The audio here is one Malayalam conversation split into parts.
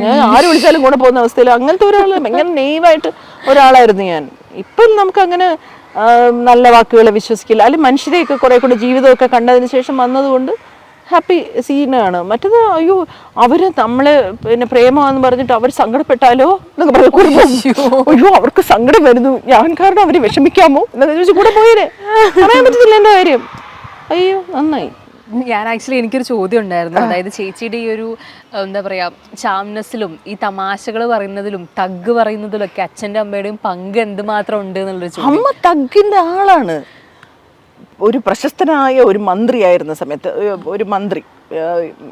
ഞാൻ ആര് വിളിച്ചാലും കൂടെ പോകുന്ന അവസ്ഥയിൽ അങ്ങനത്തെ ഒരാൾ ഭയങ്കര നെയ്വായിട്ട് ഒരാളായിരുന്നു ഞാൻ. ഇപ്പം നമുക്കങ്ങനെ നല്ല വാക്കുകളെ വിശ്വസിക്കില്ല. അല്ലെങ്കിൽ മനുഷ്യരെയൊക്കെ കുറെ കൂടെ ജീവിതമൊക്കെ കണ്ടതിന് ശേഷം വന്നതുകൊണ്ട് ഹാപ്പി സീനാണ്. മറ്റത് അയ്യോ അവര് നമ്മളെ പിന്നെ പ്രേമാന്ന് പറഞ്ഞിട്ട് അവർ സങ്കടപ്പെട്ടാലോ എന്നൊക്കെ പറഞ്ഞു, അയ്യോ അവർക്ക് സങ്കടം വരുന്നു ഞാൻ കാരണം അവര് വിഷമിക്കാമോ എന്നൊക്കെ ചോദിച്ചു കൂടെ പോയേ പറയാൻ പറ്റത്തില്ല എന്റെ കാര്യം. അയ്യോ നന്നായി. ഞാൻ ആക്ച്വലി എനിക്കൊരു ചോദ്യം ഉണ്ടായിരുന്നു. അതായത് ചേച്ചിയുടെ ഈ ഒരു എന്താ പറയാ ചാംനെസ്സിലും ഈ തമാശകൾ പറയുന്നതിലും തഗ് പറയുന്നതിലും ഒക്കെ അച്ഛൻ്റെ അമ്മയുടെയും പങ്ക് എന്തുമാത്രം ഉണ്ട് എന്നുള്ളൊരു ചോദ്യം. അമ്മ തഗ്ഗിന്റെ ആളാണ്. ഒരു പ്രശസ്തനായ ഒരു മന്ത്രിയായിരുന്ന സമയത്ത് ഒരു മന്ത്രി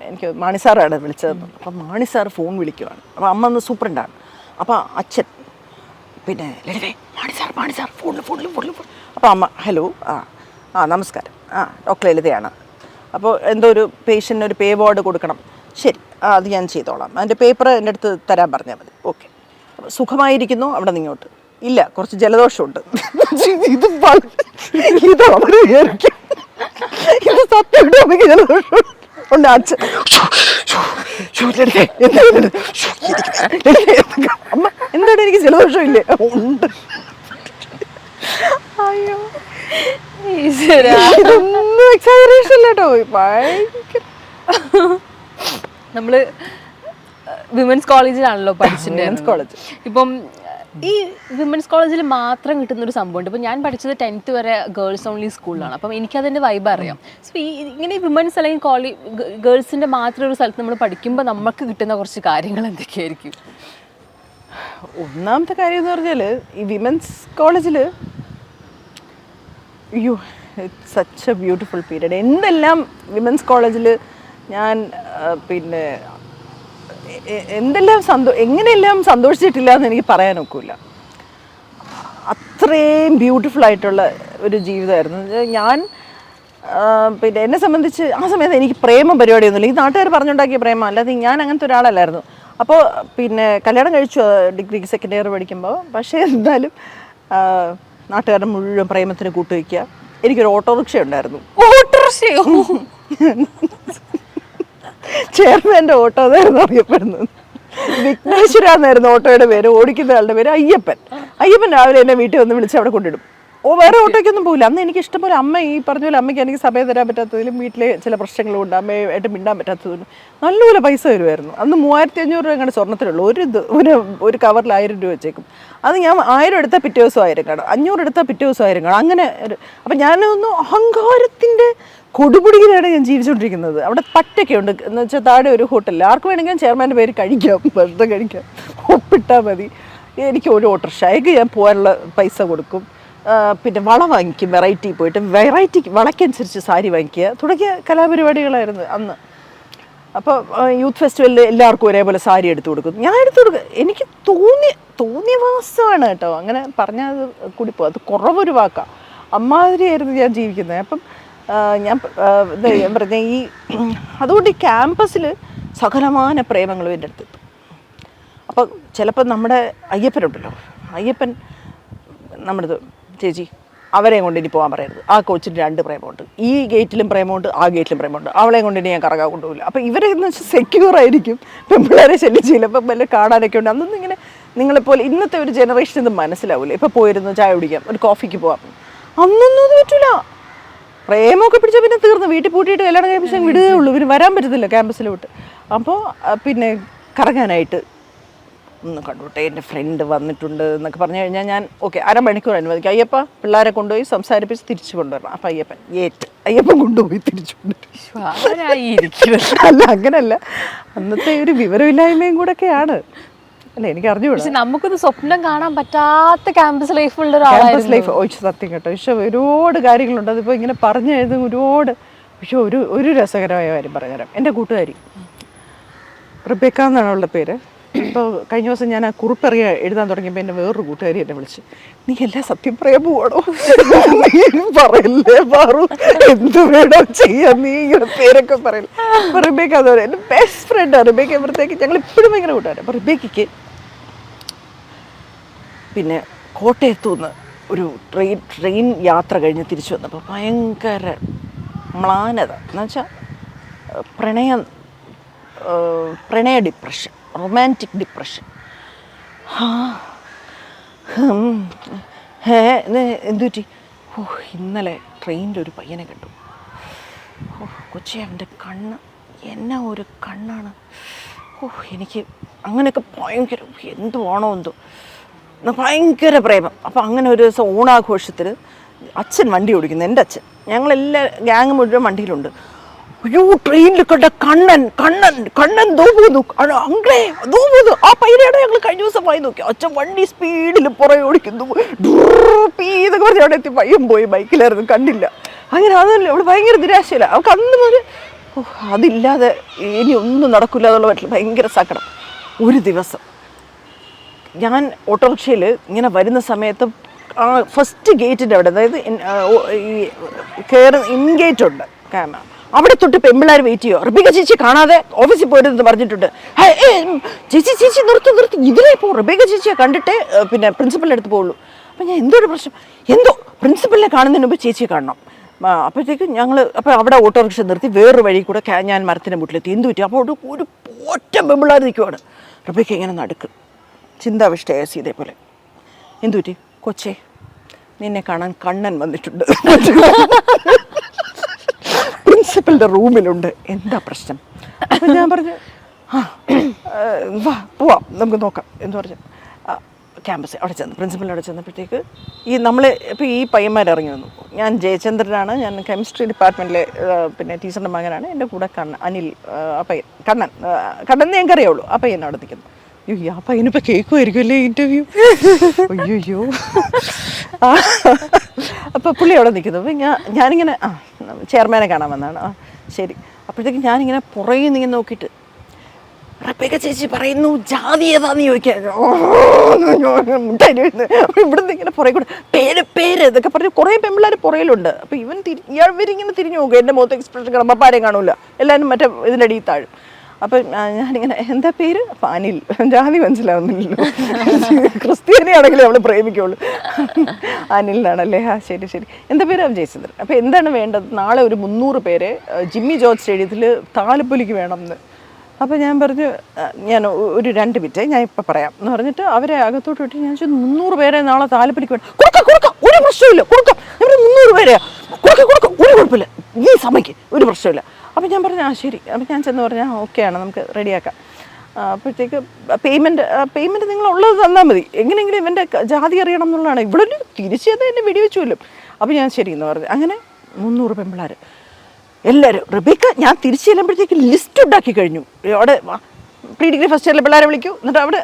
എനിക്ക് മാണിസാറാണ് വിളിച്ചത്. അപ്പം മാണിസാർ ഫോൺ വിളിക്കുവാണ്. അപ്പം അമ്മ ഒന്ന് സൂപ്രണ്ടാണ്. അപ്പം അച്ഛൻ പിന്നെ ലളിതേ മാണിസാർ ഫോണിൽ. അപ്പം അമ്മ ഹലോ നമസ്കാരം ഡോക്ടർ ലളിതയാണ്. അപ്പോൾ എന്തോ ഒരു പേഷ്യൻ്റിന് ഒരു പേ വാർഡ് കൊടുക്കണം. ശരി അത് ഞാൻ ചെയ്തോളാം. അതിൻ്റെ പേപ്പർ എൻ്റെ അടുത്ത് തരാൻ പറഞ്ഞാൽ മതി. ഓക്കെ. സുഖമായിരിക്കുന്നു അവിടെ നിങ്ങോട്ട്? ഇല്ല കുറച്ച് ജലദോഷമുണ്ട്. ഇത് അവർ വിചാരിക്കും ഇത് സത്യമായിട്ട് നമുക്ക് ജലദോഷം ഉണ്ട്. അച്ഛൻ അമ്മ എന്താണ് എനിക്ക് ജലദോഷം ഇല്ലേ? ഉണ്ട്. അയ്യോ ഇതൊന്നും എക്സാജറേഷൻ അല്ല കേട്ടോ. ഭയങ്കര നമ്മള് വിമൻസ് കോളേജിലാണല്ലോ പഠിച്ചിട്ടുണ്ട്. കോളേജ് ഇപ്പം ഈ വിമൻസ് കോളേജിൽ മാത്രം കിട്ടുന്ന ഒരു സംഭവമുണ്ട്. ഇപ്പം ഞാൻ പഠിച്ചത് 10th വരെ ഗേൾസ് ഓൺലി സ്കൂളിലാണ്. അപ്പം എനിക്കതിൻ്റെ വൈബ് അറിയാം. സോ ഇങ്ങനെ വിമൻസ് അല്ലെങ്കിൽ ഗേൾസിൻ്റെ മാത്രം ഒരു സ്ഥലത്ത് നമ്മൾ പഠിക്കുമ്പോൾ നമുക്ക് കിട്ടുന്ന കുറച്ച് കാര്യങ്ങൾ എന്തൊക്കെയായിരിക്കും? ഒന്നാമത്തെ കാര്യം എന്ന് പറഞ്ഞാൽ ഈ വിമൻസ് കോളേജിൽ അയ്യോ it's such A beautiful period. എന്തെല്ലാം വിമൻസ് കോളേജിൽ ഞാൻ പിന്നെ എന്തെല്ലാം എങ്ങനെയെല്ലാം സന്തോഷിച്ചിട്ടില്ല എന്ന് എനിക്ക് പറയാൻ ഒക്കില്ല. അത്രയും ബ്യൂട്ടിഫുൾ ആയിട്ടുള്ള ഒരു ജീവിതമായിരുന്നു. ഞാൻ പിന്നെ എന്നെ സംബന്ധിച്ച് ആ സമയത്ത് എനിക്ക് പ്രേമ പരിപാടിയൊന്നുമില്ല. ഈ നാട്ടുകാർ പറഞ്ഞുണ്ടാക്കിയ പ്രേമം, അല്ലാതെ ഞാൻ അങ്ങനത്തെ ഒരാളല്ലായിരുന്നു. അപ്പോൾ പിന്നെ കല്യാണം കഴിച്ചു ഡിഗ്രി സെക്കൻഡ് ഇയർ പഠിക്കുമ്പോൾ. പക്ഷേ എന്തായാലും നാട്ടുകാരുടെ മുഴുവൻ പ്രേമത്തിന് കൂട്ടുവയ്ക്കുക. എനിക്കൊരു ഓട്ടോറിക്ഷ ഉണ്ടായിരുന്നു. ഓട്ടോറിക്ഷയോ? ചെയർമാൻ്റെ ഓട്ടോ അതായിരുന്നു അറിയപ്പെടുന്നത്. വിഘ്നേശ്വര എന്നായിരുന്നു ഓട്ടോയുടെ പേര്. ഓടിക്കുന്ന ആളുടെ പേര് അയ്യപ്പൻ. രാവിലെ എന്നെ വീട്ടിൽ വന്ന് വിളിച്ച് അവിടെ കൊണ്ടിടും. വേറെ ഓട്ടോയ്ക്കൊന്നും പോകില്ല. അന്ന് എനിക്ക് ഇഷ്ടംപോലെ അമ്മ ഈ പറഞ്ഞ പോലെ അമ്മയ്ക്ക് എനിക്ക് സമയം തരാൻ പറ്റാത്തതിലും വീട്ടിലെ ചില പ്രശ്നങ്ങളും ഉണ്ട്. അമ്മയായിട്ട് മിണ്ടാൻ പറ്റാത്തതിലും നല്ലപോലെ പൈസ വരുമായിരുന്നു. അന്ന് 3500 രൂപ അങ്ങനെ സ്വർണ്ണത്തിലുള്ളൂ. ഒരു കവറിൽ 1000 രൂപ വെച്ചേക്കും. അത് ഞാൻ 1000 എടുത്താൽ പിറ്റേ ദിവസം 1000 കാണും, 500 എടുത്താൽ പിറ്റേ ദിവസം 1000 കാണും. അങ്ങനെ അപ്പം ഞാനൊന്നും അഹങ്കാരത്തിൻ്റെ കൊടുപുടിയിലാണ് ഞാൻ ജീവിച്ചുകൊണ്ടിരിക്കുന്നത്. അവിടെ പറ്റൊക്കെ ഉണ്ട് എന്ന് വെച്ചാൽ താഴെ ഒരു ഹോട്ടലിൽ ആർക്ക് വേണമെങ്കിലും ചെയർമാൻ്റെ പേര് കഴിക്കാം, ഭക്ഷണം കഴിക്കാം, ഒപ്പിട്ടാൽ മതി. എനിക്ക് ഒരു ഓട്ടോറിക്ഷയ്ക്ക് ഞാൻ പോകാനുള്ള പൈസ കൊടുക്കും. പിന്നെ വള വാങ്ങിക്കും, വെറൈറ്റി പോയിട്ട് വളയ്ക്കനുസരിച്ച് സാരി വാങ്ങിക്കുക തുടങ്ങിയ കലാപരിപാടികളായിരുന്നു അന്ന്. അപ്പോൾ യൂത്ത് ഫെസ്റ്റിവലിൽ എല്ലാവർക്കും ഒരേപോലെ സാരി എടുത്തു കൊടുക്കും. ഞാൻ എടുത്തു കൊടുക്കും. എനിക്ക് തോന്നിയ വാസമാണ് കേട്ടോ. അങ്ങനെ പറഞ്ഞാൽ അത് കൂടി പോകും. അത് കുറവൊരു വാക്കാണ്. അമ്മാതിരിയായിരുന്നു ഞാൻ ജീവിക്കുന്നത്. അപ്പം ഞാൻ പറഞ്ഞ അതുകൊണ്ട് ഈ ക്യാമ്പസിൽ സകലമാന പ്രേമങ്ങളും എൻ്റെ അടുത്ത്. അപ്പം ചിലപ്പോൾ നമ്മുടെ അയ്യപ്പനുണ്ടല്ലോ, അയ്യപ്പൻ നമ്മുടെ ചേച്ചി അവരെയും കൊണ്ട് ഇനി പോകാൻ പറയരുത്, ആ കോച്ചിന് 2 പ്രേമമുണ്ട്, ഈ ഗേറ്റിലും പ്രേമമുണ്ട്, ആ ഗേറ്റിലും പ്രേമമുണ്ട്, അവളെയും കൊണ്ട് ഇനി ഞാൻ കറങ്ങാൻ കൊണ്ടുപോകില്ല. അപ്പോൾ ഇവരെന്ന് വെച്ചാൽ സെക്യൂർ ആയിരിക്കും, പെൺപിള്ളേരെ ശല്യം ചെയ്യില്ല. ഇപ്പം വല്ല കാണാനൊക്കെ ഉണ്ട്. അന്നൊന്നും ഇങ്ങനെ നിങ്ങളെപ്പോലെ ഇന്നത്തെ ഒരു ജനറേഷൻ ഇത് മനസ്സിലാവില്ല. ഇപ്പോൾ പോയിരുന്നു ചായ കുടിക്കാം, ഒരു കോഫിക്ക് പോകാം. അന്നൊന്നും അത് പറ്റില്ല. പ്രേമമൊക്കെ പിടിച്ചാൽ പിന്നെ തീർന്നു. വീട്ടിൽ പൂട്ടിയിട്ട് കല്യാണം കഴിപ്പിച്ചാൽ വിടുകയേ ഉള്ളൂ. പിന്നെ വരാൻ പറ്റത്തില്ല ക്യാമ്പസിലോട്ട്. അപ്പോൾ പിന്നെ കറങ്ങാനായിട്ട് ഒന്ന് കണ്ടോട്ടെ, എൻ്റെ ഫ്രണ്ട് വന്നിട്ടുണ്ട് എന്നൊക്കെ പറഞ്ഞു കഴിഞ്ഞാൽ ഞാൻ ഓക്കെ അരമണിക്കൂർ അനുവദിക്കും. അയ്യപ്പ പിള്ളേരെ കൊണ്ടുപോയി സംസാരിപ്പിച്ച് തിരിച്ചു കൊണ്ടുവരണം. അപ്പം അയ്യപ്പൻ കൊണ്ടുപോയി തിരിച്ചു കൊണ്ടുവരും. അല്ല അങ്ങനല്ല, അന്നത്തെ ഒരു വിവരമില്ലായ്മയും കൂടെ ഒക്കെയാണ്. അല്ല എനിക്ക് അറിഞ്ഞുകൂടാ. നമുക്കൊന്ന് സ്വപ്നം കാണാൻ പറ്റാത്ത ക്യാമ്പസ് ലൈഫ് ഉള്ള ക്യാമ്പസ് ലൈഫ് സത്യം കേട്ടോ. പക്ഷെ ഒരുപാട് കാര്യങ്ങളുണ്ട്. അതിപ്പോൾ ഇങ്ങനെ പറഞ്ഞു എഴുതും ഒരുപാട്. പക്ഷെ ഒരു രസകരമായ കാര്യം പറഞ്ഞുതരാം. എൻ്റെ കൂട്ടുകാരി റിബേക്ക എന്നാണ് അവളുടെ പേര്. ഇപ്പോൾ കഴിഞ്ഞ ദിവസം ഞാൻ ആ കുറിപ്പെറിയ എഴുതാൻ തുടങ്ങിയപ്പോൾ എൻ്റെ വേറൊരു കൂട്ടുകാരി എന്നെ വിളിച്ച്, നീ എല്ലാം സത്യം പറയാൻ പോവാണോ? പറയല്ലേ പാറു, എന്ത് വേണം ചെയ്യാൻ, നീ ഇങ്ങനെ പേരൊക്കെ പറയില്ല. അപ്പോൾ റിബേക്ക എന്ന് പറയുന്നത് എൻ്റെ ബെസ്റ്റ് ഫ്രണ്ടാണ്. റിബേക്ക ഇവിടത്തേക്ക് ഞങ്ങൾ ഇപ്പോഴും ഭയങ്കര കൂട്ടുകാരാണ്. അപ്പോൾ റിബേക്കയ്ക്ക് പിന്നെ കോട്ടയത്തുനിന്ന് ഒരു ട്രെയിൻ യാത്ര കഴിഞ്ഞ് തിരിച്ചു വന്നപ്പോൾ ഭയങ്കര മ്ലാനത എന്ന് വെച്ചാൽ പ്രണയ ഡിപ്രഷൻ. Romantic depression. എന്തു പറ്റി? ഇന്നലെ ട്രെയിനിലൊരു പയ്യനെ കണ്ടു. കൊച്ചി അവൻ്റെ കണ്ണ് എന്നാ ഒരു കണ്ണാണ്. എനിക്ക് അങ്ങനെയൊക്കെ ഭയങ്കര എന്തുവാണോ എന്തോ ഭയങ്കര പ്രേമം. അപ്പോൾ അങ്ങനെ ഒരു ദിവസം ഓണാഘോഷത്തിൽ അച്ഛൻ വണ്ടി ഓടിക്കുന്നു, എൻ്റെ അച്ഛൻ. ഞങ്ങളെല്ലാ ഗ്യാങ് മുഴുവൻ വണ്ടിയിലുണ്ട്. അയ്യോ, ട്രെയിനിൽ കണ്ട കണ്ണൻ കണ്ണൻ കണ്ണൻ തോന്നു അങ്ങളെ തോന്നു. ആ പയ്യനെയാണ് ഞങ്ങൾ കഴിഞ്ഞ ദിവസം പോയി നോക്കി. അച്ഛൻ വണ്ടി സ്പീഡിൽ പുറകെ ഓടിക്കുന്നു. ഇതൊക്കെ പറഞ്ഞ് അവിടെ എത്തി. പയ്യൻ പോയി, ബൈക്കിലായിരുന്നു, കണ്ടില്ല. അങ്ങനെ അതല്ലേ അവൾ ഭയങ്കര നിരാശയില്ല. അവൾക്ക് അന്ന് മുതൽ അതില്ലാതെ ഇനി ഒന്നും നടക്കില്ല എന്നുള്ള പറ്റില്ല, ഭയങ്കര സങ്കടം. ഒരു ദിവസം ഞാൻ ഓട്ടോറിക്ഷയിൽ ഇങ്ങനെ വരുന്ന സമയത്ത് ആ ഫസ്റ്റ് ഗേറ്റിൻ്റെ അവിടെ, അതായത് ഈ ഇൻഗേറ്റ് ഉണ്ട് കാരണം, അവിടെ തൊട്ട് പെമ്പിള്ളേർ വെയിറ്റ് ചെയ്യുമോ. റബീക ചേച്ചി കാണാതെ ഓഫീസിൽ പോരുതെന്ന് പറഞ്ഞിട്ടുണ്ട്. ചേച്ചി ചേച്ചി നിർത്തി ഇതിലേ പോകും. റബീക ചേച്ചിയെ കണ്ടിട്ടേ പിന്നെ പ്രിൻസിപ്പലിൻ്റെ അടുത്ത് പോകുള്ളൂ. അപ്പം ഞാൻ എന്തോ ഒരു പ്രശ്നം, എന്തോ പ്രിൻസിപ്പലിനെ കാണുന്നതിന് മുമ്പ് ചേച്ചിയെ കാണണം. അപ്പോഴത്തേക്കും ഞങ്ങൾ അപ്പോൾ അവിടെ ഓട്ടോറിക്ഷ നിർത്തി വേറൊരു വഴി കൂടെ ഞാൻ മരത്തിൻ്റെ മുട്ടിലെത്തി. എന്ത് പറ്റി? അപ്പോൾ അവിടെ ഒരു ഒറ്റ പെമ്പിള്ളേർ നിൽക്കുവാണ്. റബീക ഇങ്ങനെ നടുക്ക് ചിന്താവിഷ്ടയായ സീതേപോലെ. എന്തു പറ്റി? കൊച്ചേ, നിന്നെ കാണാൻ കണ്ണൻ വന്നിട്ടുണ്ട്, പ്രിൻസിപ്പലിൻ്റെ റൂമിലുണ്ട്, എന്താ പ്രശ്നം? അപ്പം ഞാൻ പറഞ്ഞു വാ പോവാം, നമുക്ക് നോക്കാം എന്ന് പറഞ്ഞു ക്യാമ്പസ് അവിടെ ചെന്ന് പ്രിൻസിപ്പലിൻ്റെ അവിടെ ചെന്നപ്പോഴത്തേക്ക് നമ്മൾ ഇപ്പോൾ ഈ പയ്യന്മാർ ഇറങ്ങി വന്നു. ഞാൻ ജയചന്ദ്രനാണ്, ഞാൻ കെമിസ്ട്രി ഡിപ്പാർട്ട്മെൻറ്റിലെ പിന്നെ ടീച്ചറിൻ്റെ മകനാണ്. എൻ്റെ കൂടെ അനിൽ, ആ പയ്യൻ കണ്ണൻ ഞങ്ങൾക്കറിയാവുള്ളൂ. ആ പയ്യൻ അവിടെ നിൽക്കുന്നു. അയ്യോ, ആ പയ്യനിപ്പോൾ കേൾക്കുമായിരിക്കും അല്ലേ ഇൻ്റർവ്യൂ? അയ്യോ. അപ്പോൾ പുള്ളി അവിടെ നിൽക്കുന്നു. അപ്പോൾ ഞാനിങ്ങനെ ചെയർമാനെ കാണാൻ വന്നതാണ്. ശരി. അപ്പോഴത്തേക്കും ഞാനിങ്ങനെ പുറകെ നിന്ന് നോക്കിയിട്ട് റബീക ചേച്ചി പറയുന്നു ജാതി ഏതാന്ന് ചോദിക്കാൻ. ഇവിടുന്ന് ഇങ്ങനെ പുറകെ കൂടെ പേര് ഇതൊക്കെ പറഞ്ഞ് കുറേ പെമ്പിള്ളേർ പുറയിലുണ്ട്. അപ്പോൾ ഇവരിങ്ങനെ തിരിഞ്ഞു നോക്കും. എൻ്റെ മുഖത്ത് എക്സ്പ്രഷൻ കാണുമ്പോൾ അപ്പം ആരെയും കാണൂല, എല്ലാവരും മറ്റേ ഇതിൻ്റെ അടിയിൽ താഴും. അപ്പം ഞാനിങ്ങനെ എന്താ പേര്? അപ്പം അനിൽ. ജാതി മനസ്സിലാവുന്നില്ലല്ലോ, ക്രിസ്ത്യാനിയാണെങ്കിലും അവൾ പ്രേമിക്കുള്ളൂ. അനിലിനാണല്ലേ? ശരി. എന്താ പേര്? ജയചന്ദ്രൻ. അപ്പോൾ എന്താണ് വേണ്ടത്? നാളെ ഒരു 300 പേരെ ജിമ്മി ജോർജ് സ്റ്റേഡിയത്തിൽ താലപ്പൊലിക്ക് വേണമെന്ന്. അപ്പോൾ ഞാൻ പറഞ്ഞു ഞാൻ ഒരു 2 മിനിറ്റ് ഞാൻ ഇപ്പം പറയാം എന്ന് പറഞ്ഞിട്ട് അവരെ അകത്തോട്ട് വിട്ട് ഞാൻ 300 പേരെ നാളെ താലപ്പൊലിക്ക് വേണം. കൊടുക്കാം, ഒരു പ്രശ്നമില്ല, കൊടുക്കാം. ഞാൻ 300 പേരെയാ കൊടുക്കാം, ഒരു കുഴപ്പമില്ല, ഈ സമയത്ത് ഒരു പ്രശ്നമില്ല. അപ്പോൾ ഞാൻ പറഞ്ഞു ശരി. അപ്പോൾ ഞാൻ ചെന്ന് പറഞ്ഞാൽ ഓക്കെയാണ്, നമുക്ക് റെഡിയാക്കാം. അപ്പോഴത്തേക്ക് പേയ്മെൻറ്റ് നിങ്ങളുള്ളത് തന്നാൽ മതി, എങ്ങനെയെങ്കിലും ഇവൻ്റെ ജാതി അറിയണം എന്നുള്ളതാണ്. ഇവിടെ തിരിച്ച് ചെയ്ത് എന്നെ വെടിവെച്ചുമല്ലോ. അപ്പോൾ ഞാൻ ശരി എന്ന് പറഞ്ഞു. അങ്ങനെ 300 പെമ്പിള്ളേർ എല്ലാവരും. റബീക ഞാൻ തിരിച്ചു ചെല്ലുമ്പോഴത്തേക്ക് ലിസ്റ്റ് ഉണ്ടാക്കി കഴിഞ്ഞു. അവിടെ പ്രീ ഡിഗ്രി ഫസ്റ്റ് ഇയറിലെ പിള്ളേരെ വിളിക്കൂ, എന്നിട്ട് അവിടെ